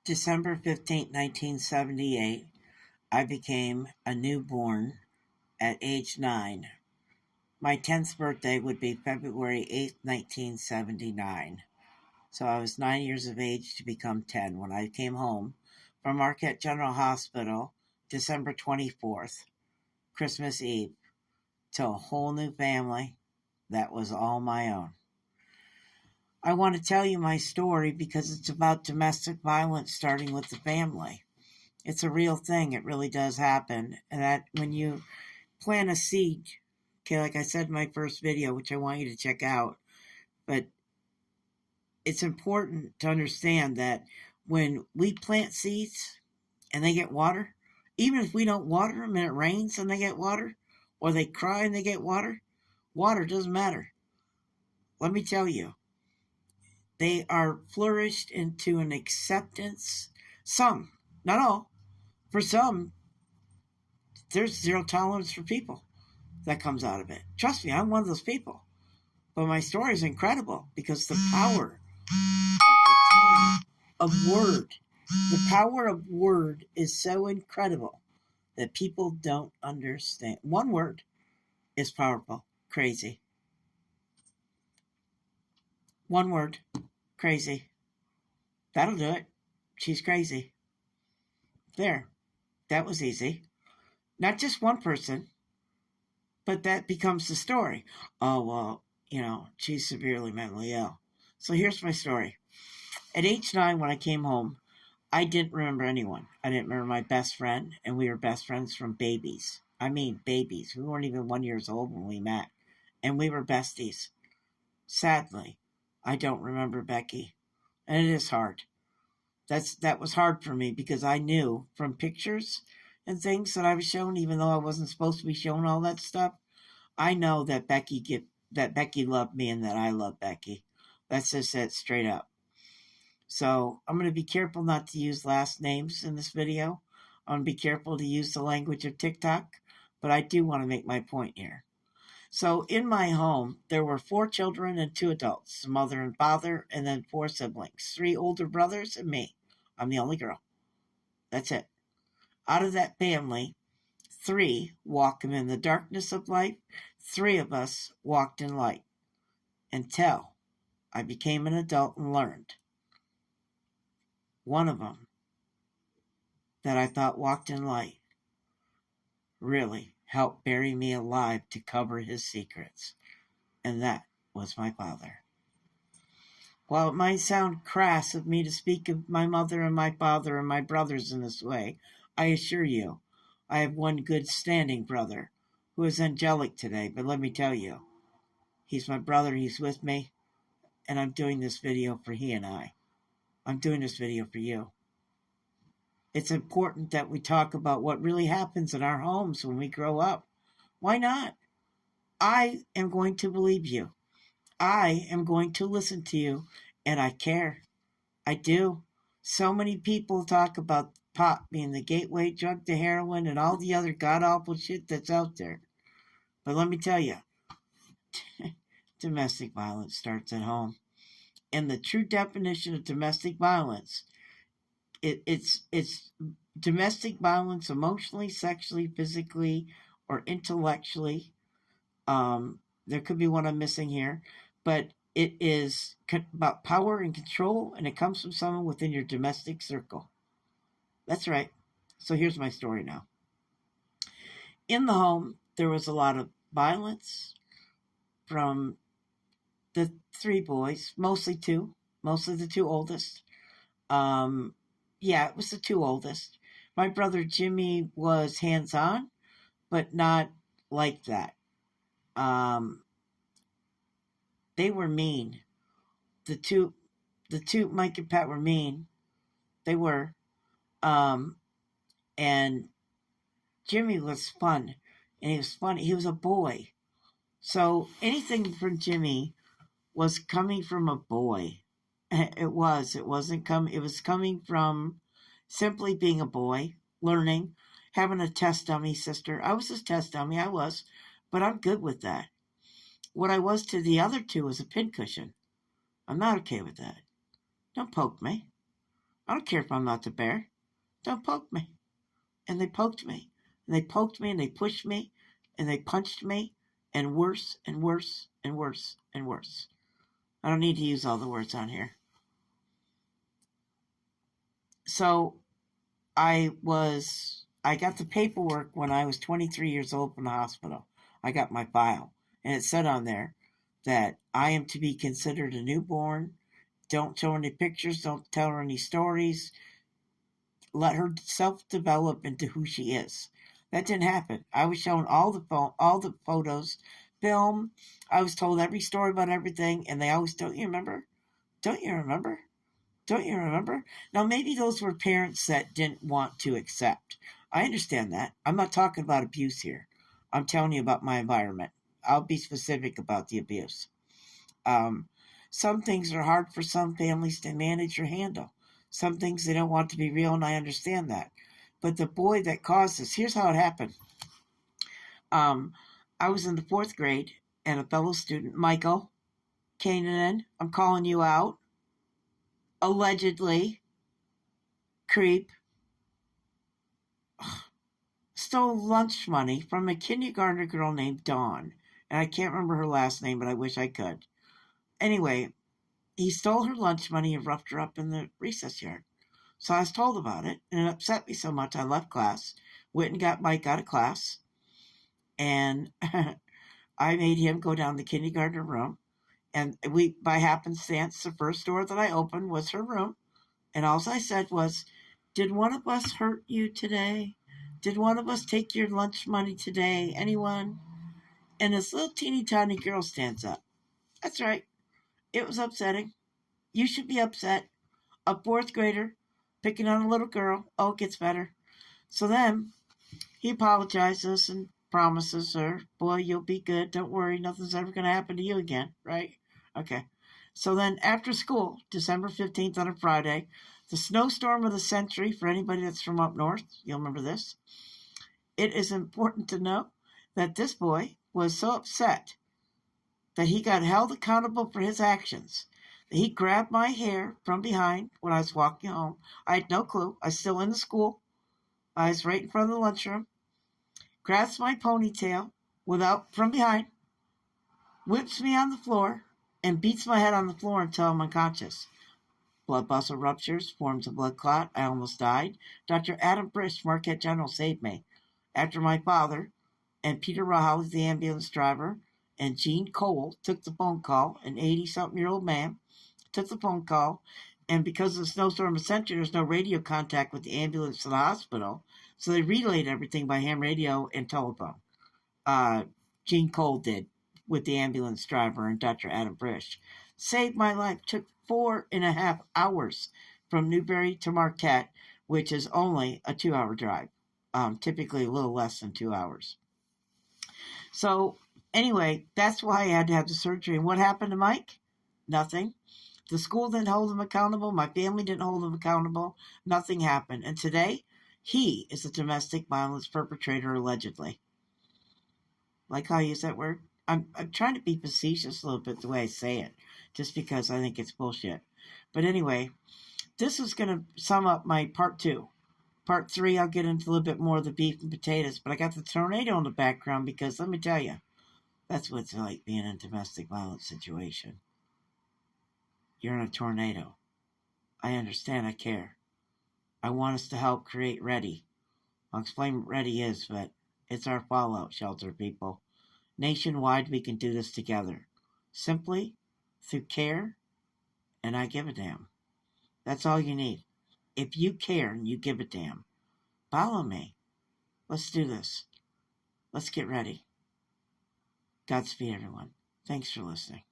December 15th, 1978, I became a newborn at age 9. My 10th birthday would be February 8th, 1979. So I was 9 years of age to become 10 when I came home from Marquette General Hospital December 24th, Christmas Eve, to a whole new family that was all my own. I want to tell you my story because it's about domestic violence starting with the family. It's a real thing. It really does happen. And that when you plant a seed, okay, like I said in my first video, which I want you to check out, but it's important to understand that when we plant seeds and they get water, even if we don't water them and it rains and they get water, or they cry and they get water, water doesn't matter. Let me tell you, they are flourished into an acceptance. Some, not all. For some, there's zero tolerance for people that comes out of it. Trust me, I'm one of those people. But my story is incredible because the power of word, the power of word is so incredible that people don't understand. One word is powerful. Crazy. One word. Crazy. That'll do it. She's crazy. There. That was easy. Not just one person, but that becomes the story. Oh, well, she's severely mentally ill. So here's my story. At age 9, when I came home, I didn't remember anyone. I didn't remember my best friend, and we were best friends from babies. I mean, babies. We weren't even 1 year old when we met, and we were besties. Sadly, I don't remember Becky, and it is hard. That was hard for me because I knew from pictures and things that I was shown, even though I wasn't supposed to be shown all that stuff. I know that Becky loved me and that I love Becky. Let's just say it straight up. So I'm going to be careful not to use last names in this video. I'm going to be careful to use the language of TikTok, but I do want to make my point here. So in my home, there were 4 children and 2 adults, mother and father, and then 4 siblings, 3 older brothers and me. I'm the only girl. That's it. Out of that family, 3 walk in the darkness of life. 3 of us walked in light until I became an adult and learned. One of them that I thought walked in light really helped bury me alive to cover his secrets. And that was my father. While it might sound crass of me to speak of my mother and my father and my brothers in this way, I assure you, I have one good standing brother who is angelic today, but let me tell you, he's my brother, he's with me, and I'm doing this video for he and I. I'm doing this video for you. It's important that we talk about what really happens in our homes when we grow up. Why not? I am going to believe you. I am going to listen to you, and I care. I do. So many people talk about pot being the gateway drug to heroin and all the other god-awful shit that's out there. But let me tell you, domestic violence starts at home. And the true definition of domestic violence, it's domestic violence emotionally, sexually, physically, or intellectually. There could be one I'm missing here, but it is about power and control, and it comes from someone within your domestic circle. That's right. So here's my story now. In the home, there was a lot of violence from the 3 boys, mostly the 2 oldest. It was the 2 oldest. My brother Jimmy was hands-on, but not like that. They were mean. The two, Mike and Pat were mean. They were. And Jimmy was fun. And he was funny. He was a boy. So anything from Jimmy was coming from a boy. It was. It was coming from simply being a boy, learning, having a test dummy sister. I was his test dummy. I was. But I'm good with that. What I was to the other 2 was a pincushion. I'm not okay with that. Don't poke me. I don't care if I'm not the bear. Don't poke me. And they poked me. And they poked me and they pushed me and they punched me and worse and worse and worse and worse. I don't need to use all the words on here. So I got the paperwork when I was 23 years old from the hospital. I got my file, and it said on there that I am to be considered a newborn. Don't show any pictures. Don't tell her any stories. Let her self-develop into who she is. That didn't happen. I was shown all the photos, film. I was told every story about everything, and they always, don't you remember? Don't you remember? Don't you remember? Now, maybe those were parents that didn't want to accept. I understand that. I'm not talking about abuse here. I'm telling you about my environment. I'll be specific about the abuse. Um, some things are hard for some families to manage or handle. Some things they don't want to be real, and I understand that. But the boy that caused this, here's how it happened. Um, I was in the fourth grade, and a fellow student, Michael Cananan, I'm calling you out, allegedly, creep, stole lunch money from a kindergartner girl named Dawn. And I can't remember her last name, but I wish I could. Anyway, he stole her lunch money and roughed her up in the recess yard. So I was told about it, and it upset me so much I left class, went and got Mike out of class, and I made him go down the kindergarten room. And we, by happenstance, the first door that I opened was her room. And all I said was, "Did one of us hurt you today? Did one of us take your lunch money today? Anyone?" And this little teeny tiny girl stands up. That's right. It was upsetting. You should be upset. A fourth grader picking on a little girl. Oh, it gets better. So then he apologizes and promises her, "Boy, you'll be good. Don't worry. Nothing's ever going to happen to you again." Right? Okay. So then after school, December 15th on a Friday, the snowstorm of the century, for anybody that's from up north, you'll remember this. It is important to know that this boy was so upset that he got held accountable for his actions. He grabbed my hair from behind when I was walking home. I had no clue. I was still in the school. I was right in front of the lunchroom. Grabs my ponytail without from behind, whips me on the floor, and beats my head on the floor until I'm unconscious. Blood vessel ruptures, forms a blood clot. I almost died. Dr. Adam Brish, Marquette General, saved me. After my father and Peter Rahal, the ambulance driver, and Gene Cole took the phone call, an 80-something-year-old man, took the phone call, and because of the snowstorm of the century, there's no radio contact with the ambulance to the hospital, so they relayed everything by ham radio and telephone. Gene Cole did with the ambulance driver and Dr. Adam Brish. Saved my life. Took 4.5 hours from Newberry to Marquette, which is only a 2-hour drive. Typically a little less than 2 hours. So anyway, that's why I had to have the surgery. And what happened to Mike? Nothing. The school didn't hold him accountable. My family didn't hold him accountable. Nothing happened. And today, he is a domestic violence perpetrator, allegedly. Like how I use that word? I'm trying to be facetious a little bit the way I say it, just because I think it's bullshit. But anyway, this is going to sum up my part 2. Part 3, I'll get into a little bit more of the beef and potatoes, but I got the tornado in the background because let me tell you, that's what it's like being in a domestic violence situation. You're in a tornado. I understand, I care. I want us to help create Ready. I'll explain what Ready is, but it's our fallout shelter, people. Nationwide, we can do this together. Simply through care, and I give a damn. That's all you need. If you care and you give a damn, follow me. Let's do this. Let's get ready. Godspeed, everyone. Thanks for listening.